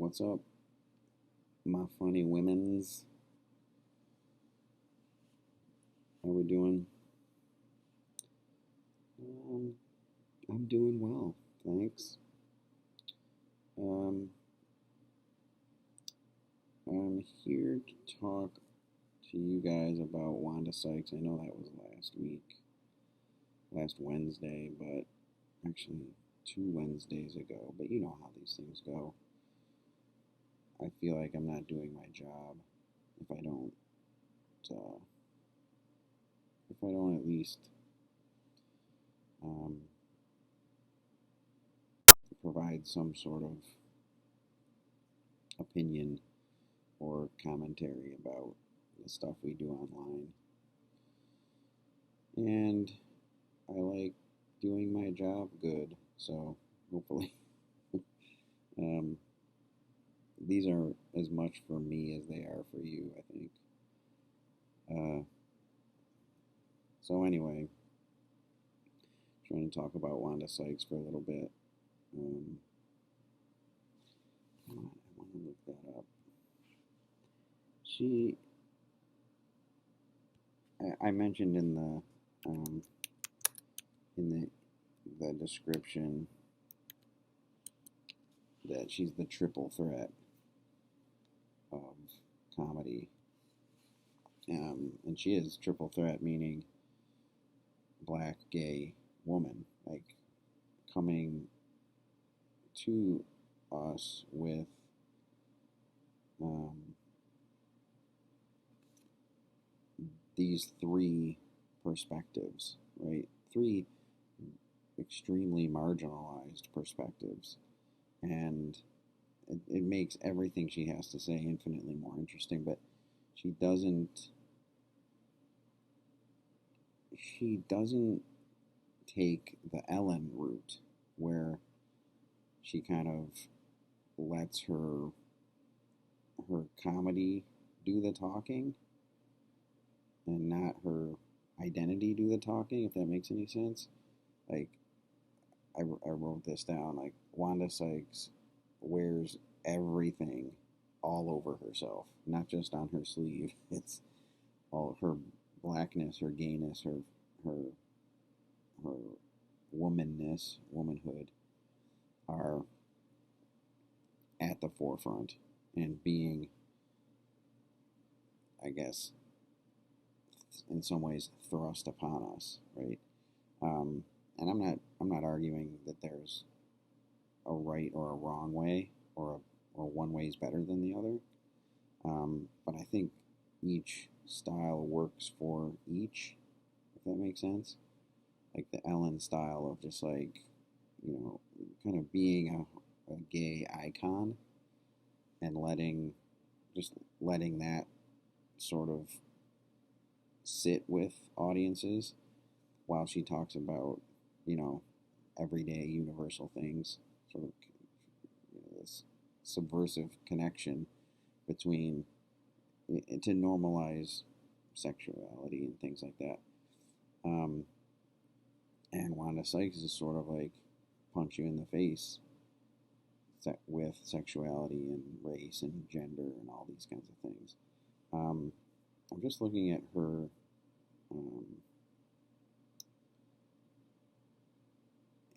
What's up, my funny women's? How we doing? Um, I'm doing well, thanks. Um, I'm here to talk to you guys about Wanda Sykes. I know that was last week, last Wednesday, but actually 2 Wednesdays ago. But you know how these things go. I feel like I'm not doing my job if uh, I don't at least um, provide some sort of opinion or commentary about the stuff we do online. And I like doing my job good, so hopefully um, these are as much for me as they are for you, I think. Uh, so anyway, trying to talk about Wanda Sykes for a little bit. Um, I want to look that up. She, I mentioned in the description that she's the triple threat of comedy. And she is triple threat, meaning black, gay woman, like coming to us with um, these three perspectives, right? Three extremely marginalized perspectives. And it makes everything she has to say infinitely more interesting, but she doesn't she doesn't take the Ellen route where she kind of lets her comedy do the talking and not her identity do the talking, if that makes any sense. Like, I wrote this down. Like, Wanda Sykes wears everything all over herself, not just on her sleeve. It's all her blackness, her gayness, her her womanness, womanhood are at the forefront and being, I guess, in some ways thrust upon us, right? Um, and I'm not arguing that there's a right or a wrong way or one way is better than the other. But I think each style works for each, if that makes sense. Like the Ellen style of just like, kind of being a gay icon and letting that sort of sit with audiences while she talks about, you know, everyday universal things, sort of this subversive connection between to normalize sexuality and things like that. Um, and Wanda Sykes is sort of like punch you in the face with sexuality and race and gender and all these kinds of things. Um, I'm just looking um,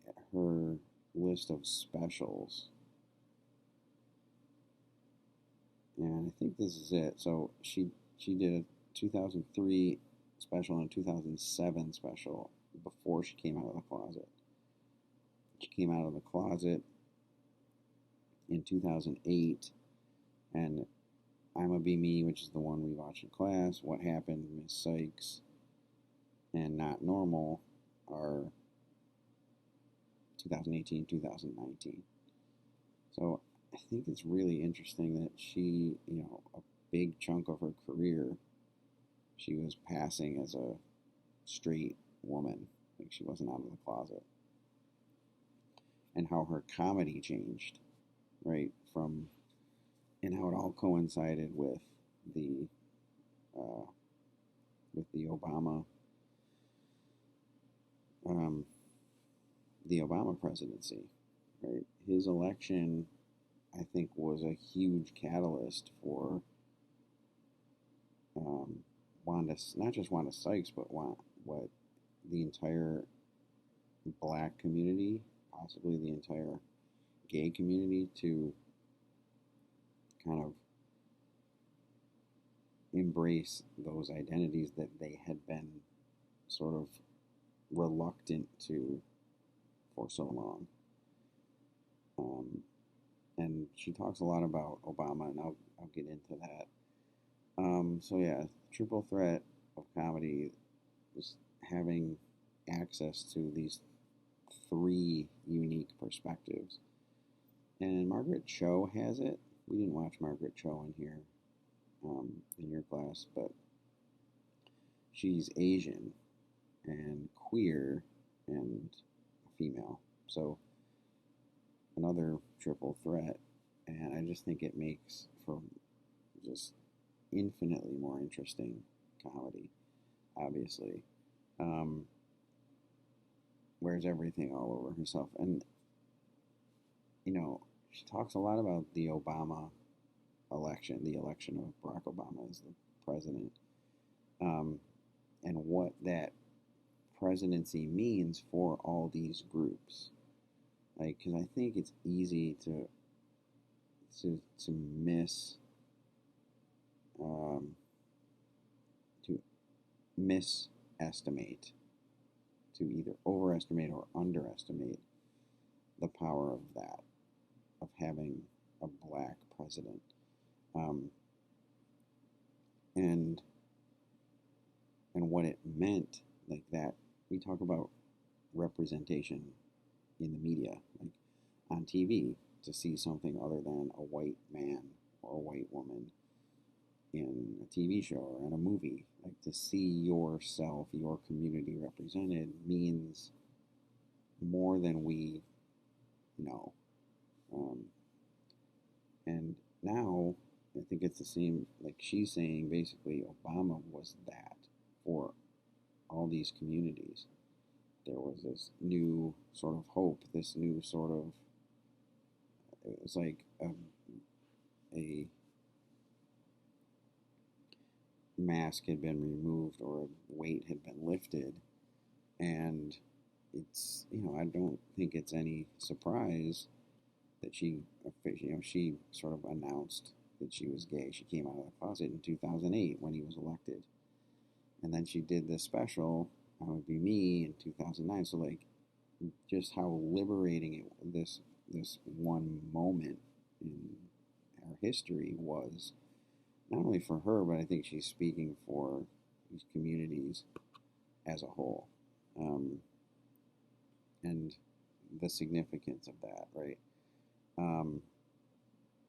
at her list of specials, and I think this is it. So she did a 2003 special and a 2007 special before she came out of the closet. She came out of the closet in 2008, and I'ma Be Me, which is the one we watched in class, What Happened, Miss Sykes, and Not Normal are 2018, 2019. So I think it's really interesting that she, a big chunk of her career, she was passing as a straight woman, like she wasn't out of the closet, and how her comedy changed, right? And how it all coincided the uh, with um, the Obama presidency, right? His election I think was a huge catalyst for um, Wanda, not just Wanda Sykes, but what the entire black community, possibly the entire gay community, to kind of embrace those identities that they had been sort of reluctant to for so long. Um, and she talks a lot about Obama, and I'll get into that. So yeah, triple threat of comedy is having access to these three unique perspectives. And Margaret Cho has it. We didn't watch Margaret Cho in here, in your class, but she's Asian and queer and female. So another triple threat. And I just think it makes for just infinitely more interesting comedy, obviously. Um, Wears everything all over herself. And, she talks a lot about the Obama election, the election of Barack Obama as the president, um, and what that presidency means for all these groups. Like, because I think it's easy to miss um, to misestimate, to either overestimate or underestimate the power of that, of having a black president. Um, and what it meant, like that. We talk about representation in the media, like on TV, to see something other than a white man or a white woman in a TV show or in a movie. Like, to see yourself, your community represented means more than we know. Um, and now I think it's the same, like she's saying basically Obama was that for all these communities. There was this new sort of hope, this new sort of, it was like a mask had been removed or a weight had been lifted. And it's, I don't think it's any surprise that she sort of announced that she was gay. She came out of the closet in 2008 when he was elected. And then she did this special, I Would Be Me, in 2009. So, like, just how liberating this one moment in our history was, not only for her, but I think she's speaking for these communities as a whole, and the significance of that, right? Um,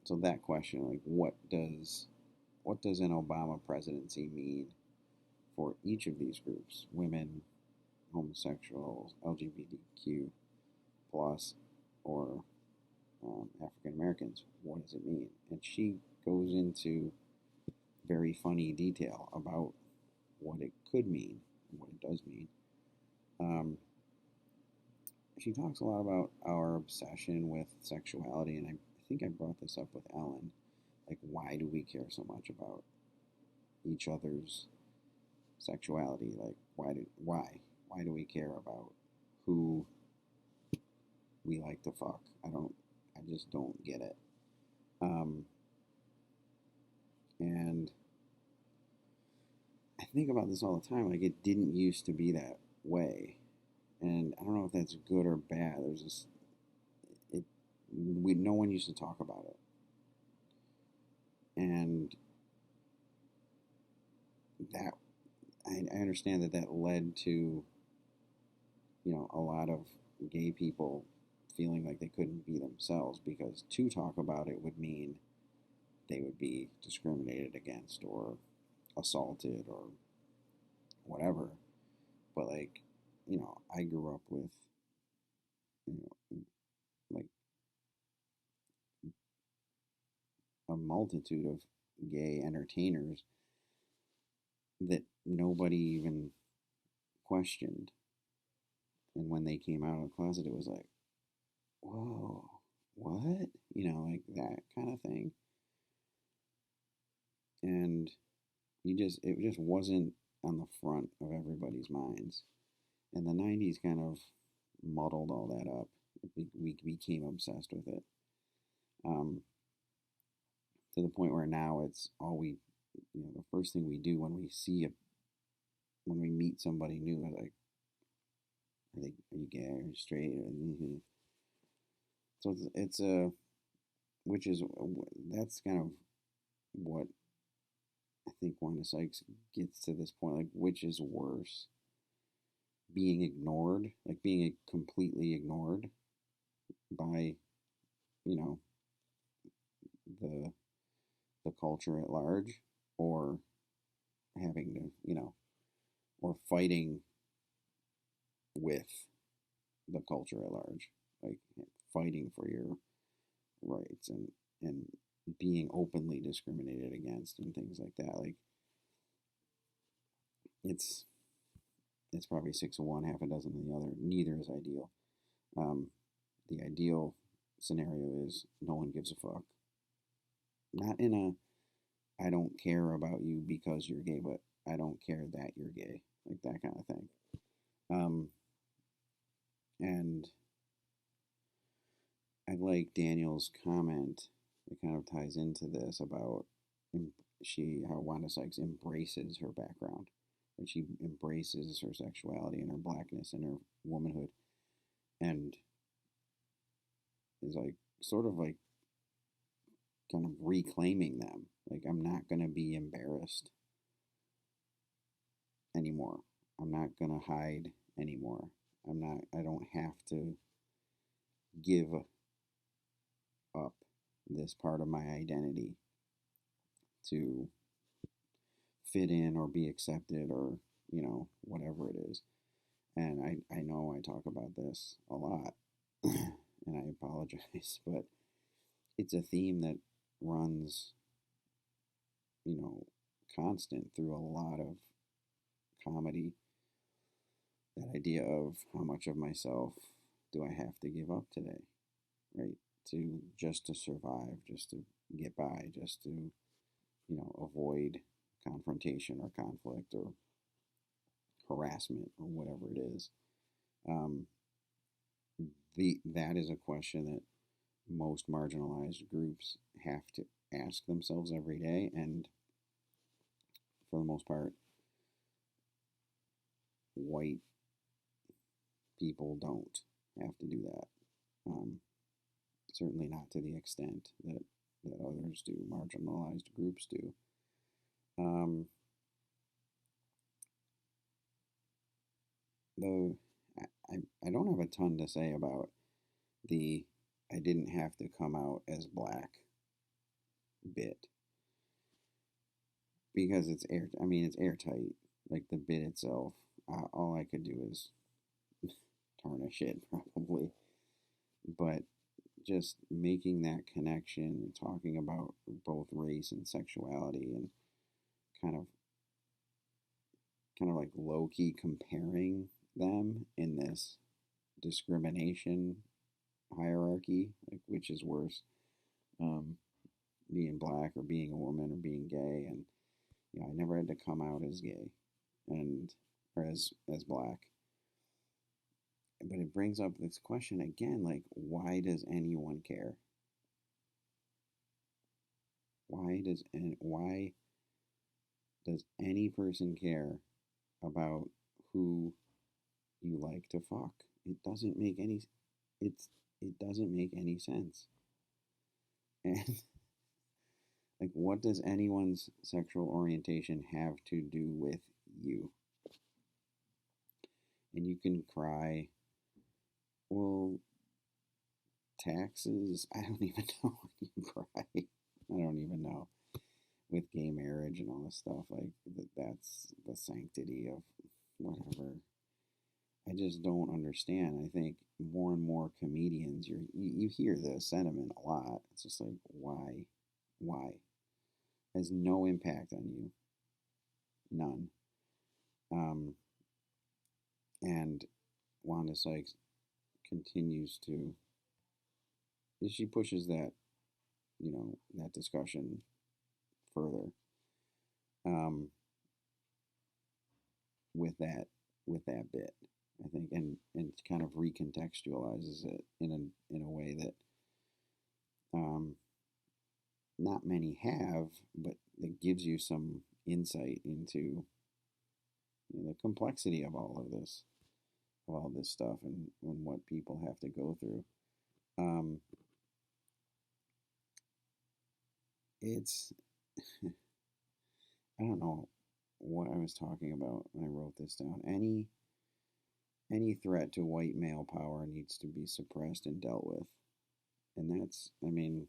so that question, like, what does an Obama presidency mean for each of these groups: women, homosexuals, LGBTQ plus, or African Americans? What does it mean? And she goes into very funny detail about what it could mean, what it does mean. She talks a lot about our obsession with sexuality, and I think I brought this up with Ellen. Like, why do we care so much about each other's sexuality? Like, why do we care about who we like to fuck? I just don't get it. And I think about this all the time. Like, it didn't used to be that way, and I don't know if that's good or bad. There's this, no one used to talk about it, and that I understand that led to a lot of gay people feeling like they couldn't be themselves, because to talk about it would mean they would be discriminated against or assaulted or whatever. But, like, I grew up with like a multitude of gay entertainers that nobody even questioned. And when they came out of the closet, it was like, whoa, what? Like that kind of thing. And it just wasn't on the front of everybody's minds. And the 90s kind of muddled all that up. We became obsessed with it, um, to the point where now it's all the first thing we do when we meet somebody new is like, are you gay? Are you straight? Mm-hmm. So it's a, which is, that's kind of what I think Wanda Sykes gets to this point, like, which is worse, being ignored, like being completely ignored by, you know, the the culture at large, or having to, or fighting with the culture at large, like fighting for your rights, and being openly discriminated against and things like that. Like, it's it's probably six of one, half a dozen of the other. Neither is ideal. Um, the ideal scenario is no one gives a fuck. Not in a I don't care about you because you're gay, but I don't care that you're gay, like that kind of thing. Um, and I like Daniel's comment that kind of ties into this about how Wanda Sykes embraces her background, and she embraces her sexuality and her blackness and her womanhood, and is like sort of like kind of reclaiming them. Like, I'm not gonna be embarrassed anymore. I'm not gonna hide anymore. I don't have to give up this part of my identity to fit in or be accepted, or, whatever it is. And I know I talk about this a lot, and I apologize, but it's a theme that runs, you know, constant through a lot of comedy. That idea of how much of myself do I have to give up today, right? Just to survive, just to get by, just to, avoid confrontation or conflict or harassment or whatever it is. Um, that is a question that most marginalized groups have to ask themselves every day, and for the most part, white people don't have to do that. Um, Certainly not to the extent that others do, marginalized groups do. Um, though I don't have a ton to say about the I didn't have to come out as black bit, because it's airtight. Like, the bit itself, all I could do is tarnish it probably, but just making that connection, talking about both race and sexuality, and kind of like low key comparing them in this discrimination hierarchy, like, which is worse, um, being black or being a woman or being gay. And I never had to come out as gay, and or as black. But it brings up this question again, like, why does anyone care? Why does any person care about who you like to fuck? It doesn't make any it's it doesn't make any sense. And like, what does anyone's sexual orientation have to do with you? And you can cry, well, taxes, I don't even know. You can cry. I don't even know. With gay marriage and all this stuff, like, that's the sanctity of whatever. I just don't understand. I think more and more comedians, you hear the sentiment a lot. It's just like, why? It has no impact on you, none. Um, and Wanda Sykes continues to she pushes that, that discussion further, um, with that bit, I think, and kind of recontextualizes it in a way that, um, not many have, but it gives you some insight into, the complexity of all this stuff, and what people have to go through. Um, it's I don't know what I was talking about when I wrote this down. Any threat to white male power needs to be suppressed and dealt with, and I mean,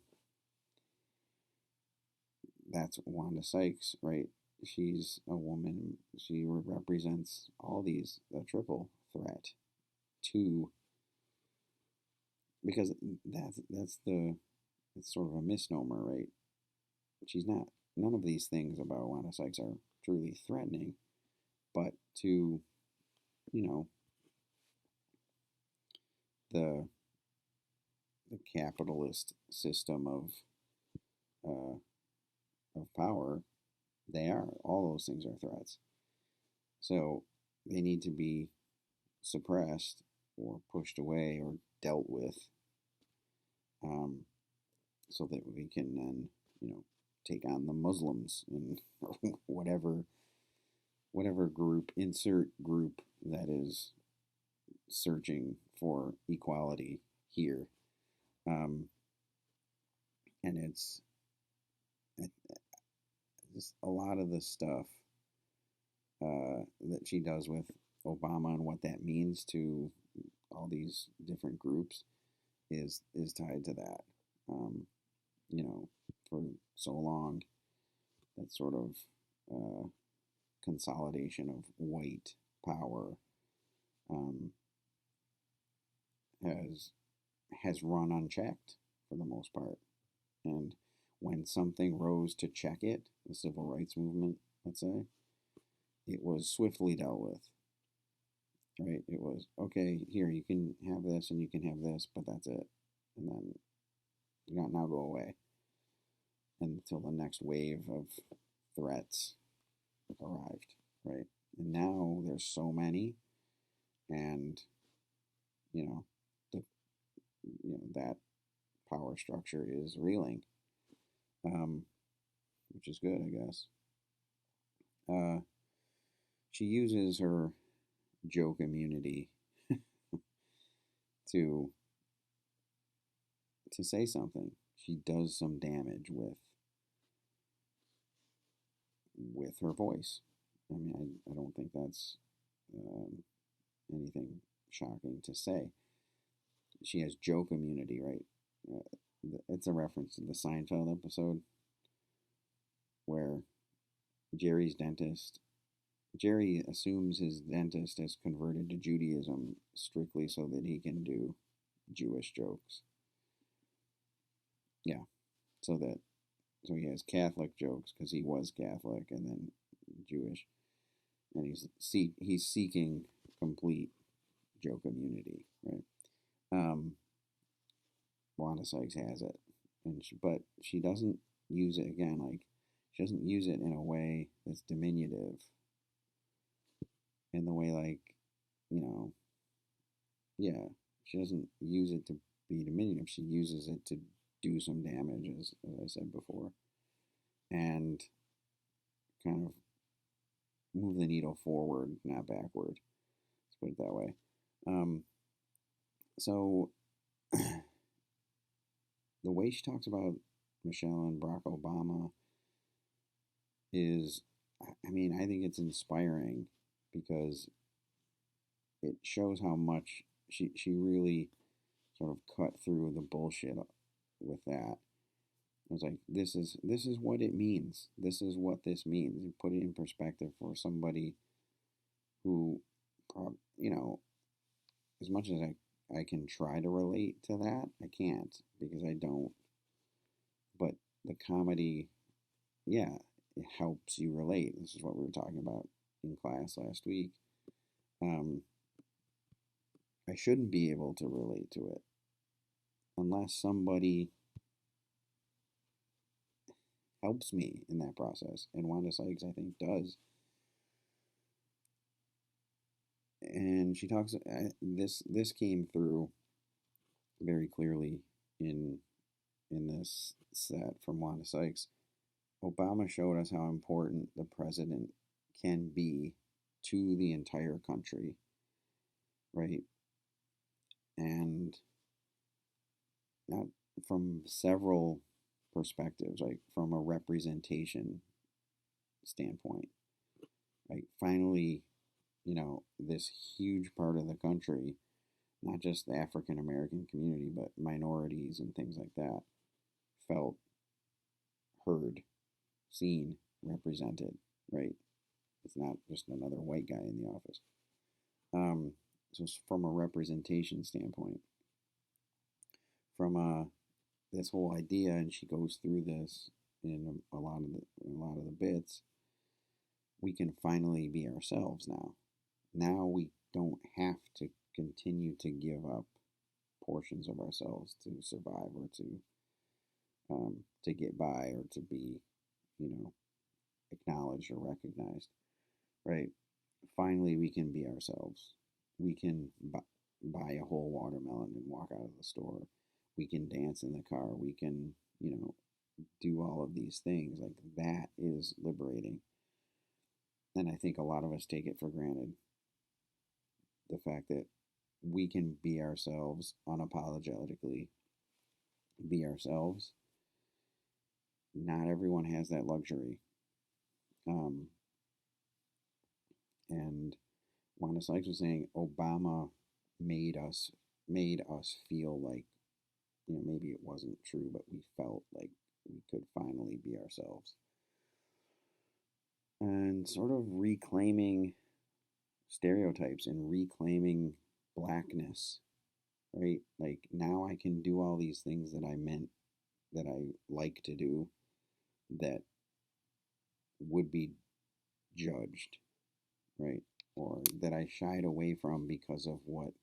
that's Wanda Sykes, right? She's a woman. She represents all these, the triple threat to, because that's the it's sort of a misnomer, right? She's not. None of these things about Wanda Sykes are truly threatening, but to, you know the capitalist system uh, of power, they are, all those things are threats. So they need to be suppressed or pushed away or dealt with, um, so that we can then, take on the Muslims and whatever group, insert group that is searching for equality here. Um, and just a lot of the stuff that she does with Obama and what that means to all these different groups is tied to that. Um, for so long, that sort of uh, consolidation of white power, um, has run unchecked for the most part. And when something rose to check it, the civil rights movement, let's say, it was swiftly dealt with. Right? It was, okay, here, you can have this and you can have this, but that's it. And then now go away until the next wave of threats arrived, right? And now there's so many, and you know the that power structure is reeling, um, which is good, I guess. Uh, she uses her joke immunity to say something. She does some damage with her voice. I mean, I don't think that's um, anything shocking to say. She has joke immunity, right? It's a reference to the Seinfeld episode where Jerry's dentist, Jerry assumes his dentist has converted to Judaism strictly so that he can do Jewish jokes. Yeah, so he has Catholic jokes because he was Catholic, and then Jewish, and he's seeking complete joke immunity, right? Um, Wanda Sykes has it, but she doesn't use it, again. Like, she doesn't use it in a way that's diminutive. In the way, like, you know, yeah, she doesn't use it to be diminutive. She uses it to do some damage, as I said before, and kind of move the needle forward, not backward. Let's put it that way. Um, so the way she talks about Michelle and Barack Obama is, I mean, I think it's inspiring because it shows how much she really sort of cut through the bullshit with that. I was like, this is what it means. This is what this means. And put it in perspective for somebody who, as much as I can try to relate to that, I can't, because I don't. But the comedy, yeah, it helps you relate. This is what we were talking about in class last week. I shouldn't be able to relate to it, unless somebody helps me in that process. And Wanda Sykes, I think, does. And she talks. This came through very clearly in this set from Wanda Sykes. Obama showed us how important the president can be to the entire country, right? And not from several perspectives, like from a representation standpoint. Like finally, this huge part of the country, not just the African American community, but minorities and things like that, felt heard, seen, represented, right? It's not just another white guy in the office. So from a representation standpoint, from this whole idea, and she goes through this in a lot of the bits. We can finally be ourselves now. Now we don't have to continue to give up portions of ourselves to survive or to get by or to be, acknowledged or recognized, right? Finally, we can be ourselves. We can buy a whole watermelon and walk out of the store. We can dance in the car. We can, do all of these things. Like that is liberating. And I think a lot of us take it for granted. The fact that we can be ourselves unapologetically, be ourselves. Not everyone has that luxury. And Wanda Sykes was saying Obama made us feel like, maybe it wasn't true, but we felt like we could finally be ourselves. And sort of reclaiming stereotypes and reclaiming blackness, right? Like now I can do all these things that I like to do that would be judged, right? Or that I shied away from because of what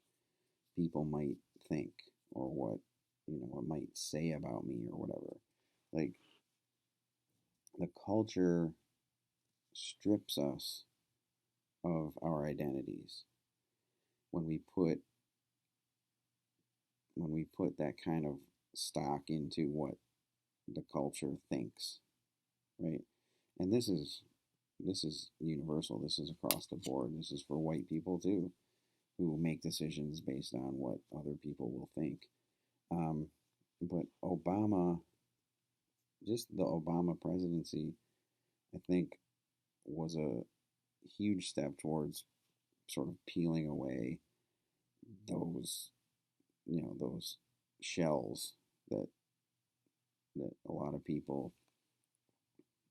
people might think or what, what might say about me or whatever. Like the culture strips us of our identities when we put that kind of stock into what the culture thinks, right? And this is universal. This is across the board. This is for white people too, who make decisions based on what other people will think. But Obama, just the Obama presidency, I think was a huge step towards sort of peeling away those, those shells that a lot of people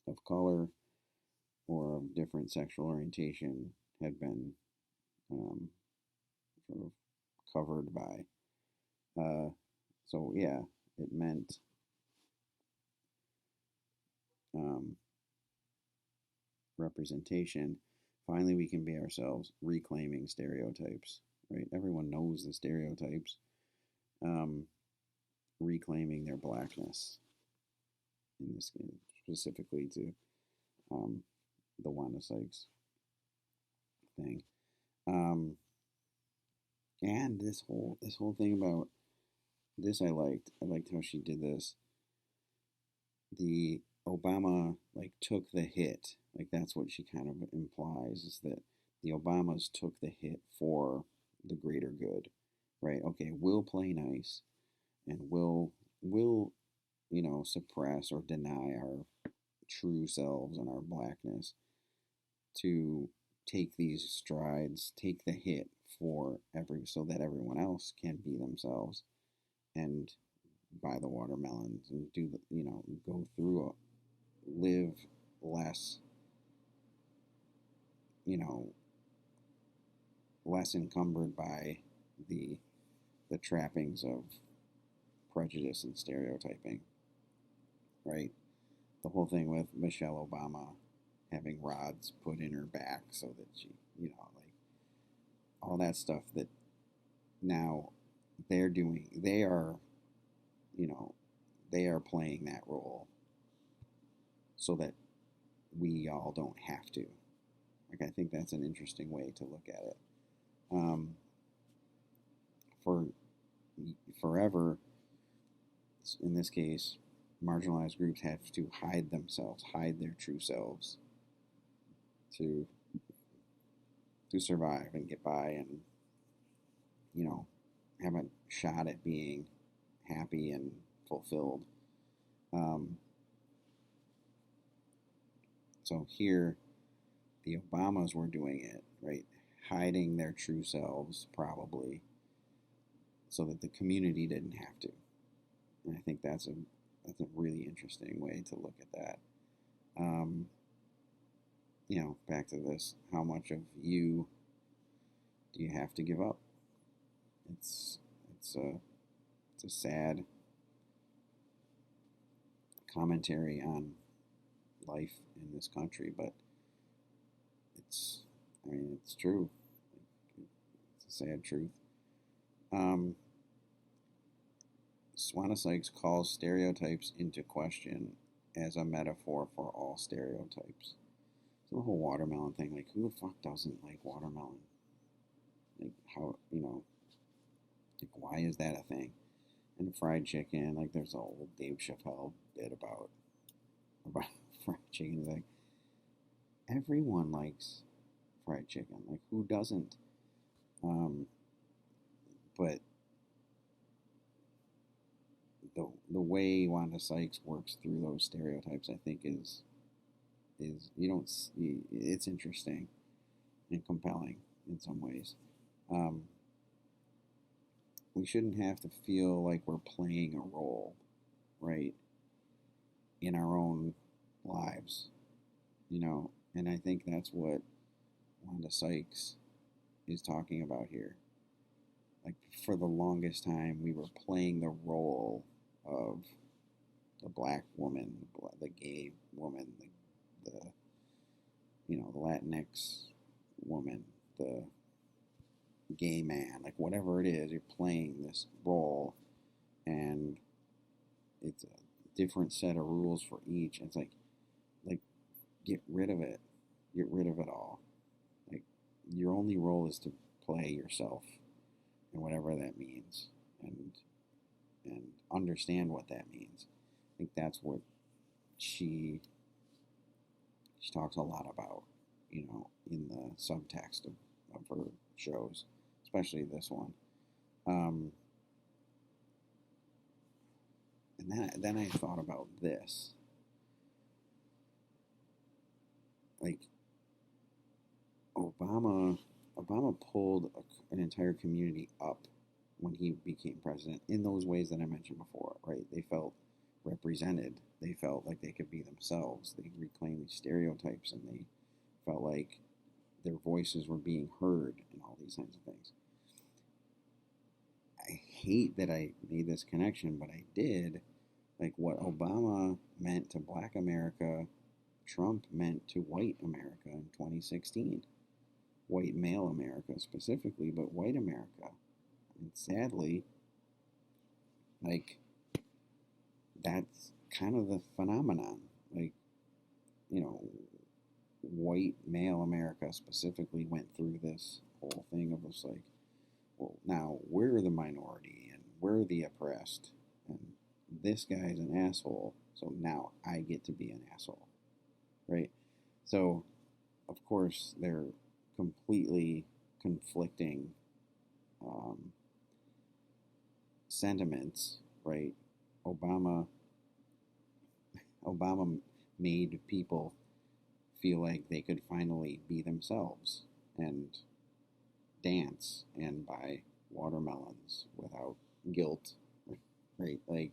of color or of different sexual orientation had been sort of covered by. So yeah, it meant representation. Finally, we can be ourselves, reclaiming stereotypes, right? Everyone knows the stereotypes. Reclaiming their blackness, in this game, specifically to the Wanda Sykes thing. And this whole thing about this, I liked how she did this. The Obama like took the hit, like that's what she kind of implies, is that the Obamas took the hit for the greater good, right? Okay, we'll play nice, and we'll suppress or deny our true selves and our blackness to take these strides, take the hit so that everyone else can be themselves and buy the watermelons and go through live less, less encumbered by the trappings of prejudice and stereotyping, right? The whole thing with Michelle Obama having rods put in her back so that she, like all that stuff that now they are you know, they are playing that role so that we all don't have to. Like, I think that's an interesting way to look at it. For forever, in this case, marginalized groups have to hide themselves, hide their true selves to survive and get by and, you know, have a shot at being happy and fulfilled. So here, the Obamas were doing it, right? Hiding their true selves, probably, so that the community didn't have to. And I think that's a really interesting way to look at that. You know, back to this: how much of you do you have to give up? It's a sad commentary on life in this country, but it's true. It's a sad truth. Wanda Sykes calls stereotypes into question as a metaphor for all stereotypes. So the whole watermelon thing, like, who the fuck doesn't like watermelon? Like, how, like, why is that a thing? And fried chicken, like, there's a old Dave Chappelle bit about fried chicken. He's like, everyone likes fried chicken. Like, who doesn't? But the way Wanda Sykes works through those stereotypes, I think, is it's interesting and compelling in some ways. We shouldn't have to feel like we're playing a role, right, in our own lives, and I think that's what Wanda Sykes is talking about here. Like, for the longest time, we were playing the role of the black woman, the gay woman, the Latinx woman, the gay man, like, whatever it is, you're playing this role, and it's a different set of rules for each. It's like get rid of it all. Like, your only role is to play yourself, and whatever that means, and understand what that means. I think that's what she talks a lot about, in the subtext of her shows, especially this one. And then I thought about this. Like, Obama pulled an entire community up when he became president in those ways that I mentioned before, right? They felt represented. They felt like they could be themselves. They reclaimed these stereotypes, and they felt like their voices were being heard, and all these kinds of things. I hate that I made this connection, but I did. Like, what Obama meant to Black America, Trump meant to white America in 2016. White male America specifically, but white America. And sadly, like, that's kind of the phenomenon. Like, white male America specifically went through this whole thing of us, like, well, now we're the minority and we're the oppressed, and this guy's an asshole, so now I get to be an asshole, right? So, of course, they're completely conflicting sentiments, right? Obama made people feel like they could finally be themselves and dance and buy watermelons without guilt, right? Like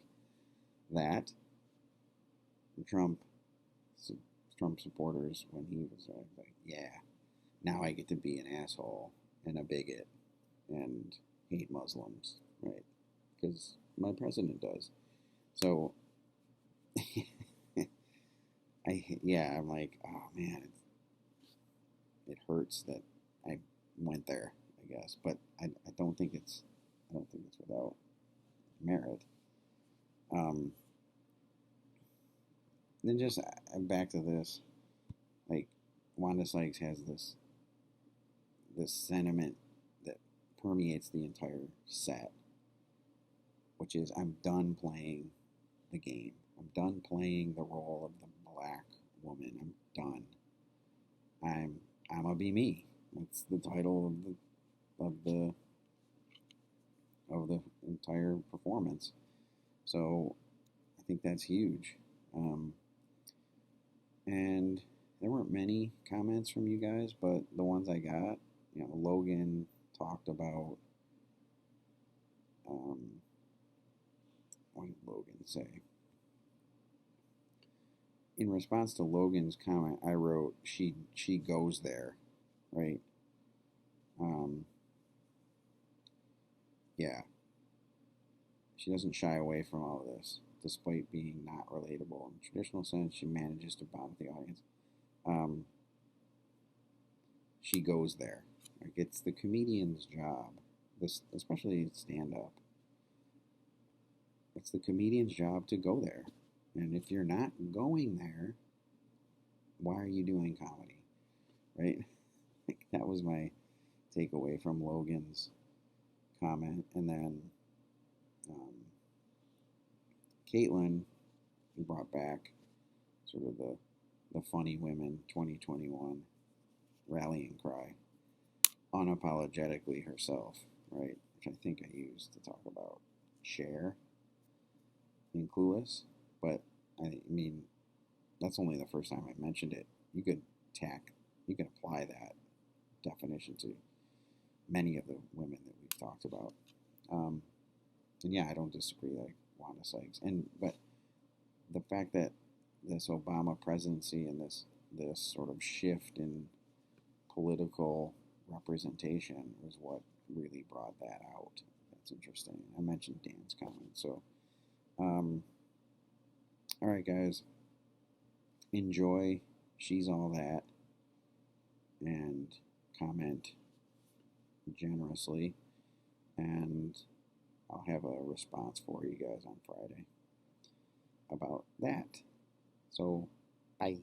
that. Trump supporters, when he was like, yeah, now I get to be an asshole and a bigot and hate Muslims, right? Because my president does. So, I'm like, oh man, it hurts that I went there, I guess, but I don't think it's without merit. Um, then just back to this, like Wanda Sykes has this sentiment that permeates the entire set, which is I'm done playing the game. I'm done playing the role of the black woman. I'm done. I'm gonna be me. That's the title of the of the entire performance. So I think that's huge. Um, and there weren't many comments from you guys, but the ones I got, Logan talked about. What did Logan say? In response to Logan's comment, I wrote, "She goes there," right? Um, yeah, she doesn't shy away from all of this, despite being not relatable in the traditional sense. She manages to bond with the audience. Um, she goes there. Like, it's the comedian's job. This, especially stand up. It's the comedian's job to go there. And if you're not going there, why are you doing comedy? Right? Like, that was my takeaway from Logan's comment. And then um, Caitlin brought back sort of the funny women 2021 rallying cry unapologetically herself, right? Which I think I used to talk about Cher in Clueless. But I mean, that's only the first time I mentioned it. You could apply that definition to many of the women that we've talked about. Um, and yeah, I don't disagree, like Wanda Sykes. But the fact that this Obama presidency and this sort of shift in political representation was what really brought that out. That's interesting. I mentioned Dan's comment. So, all right, guys, enjoy She's All That and comment generously, and I'll have a response for you guys on Friday about that. So, bye.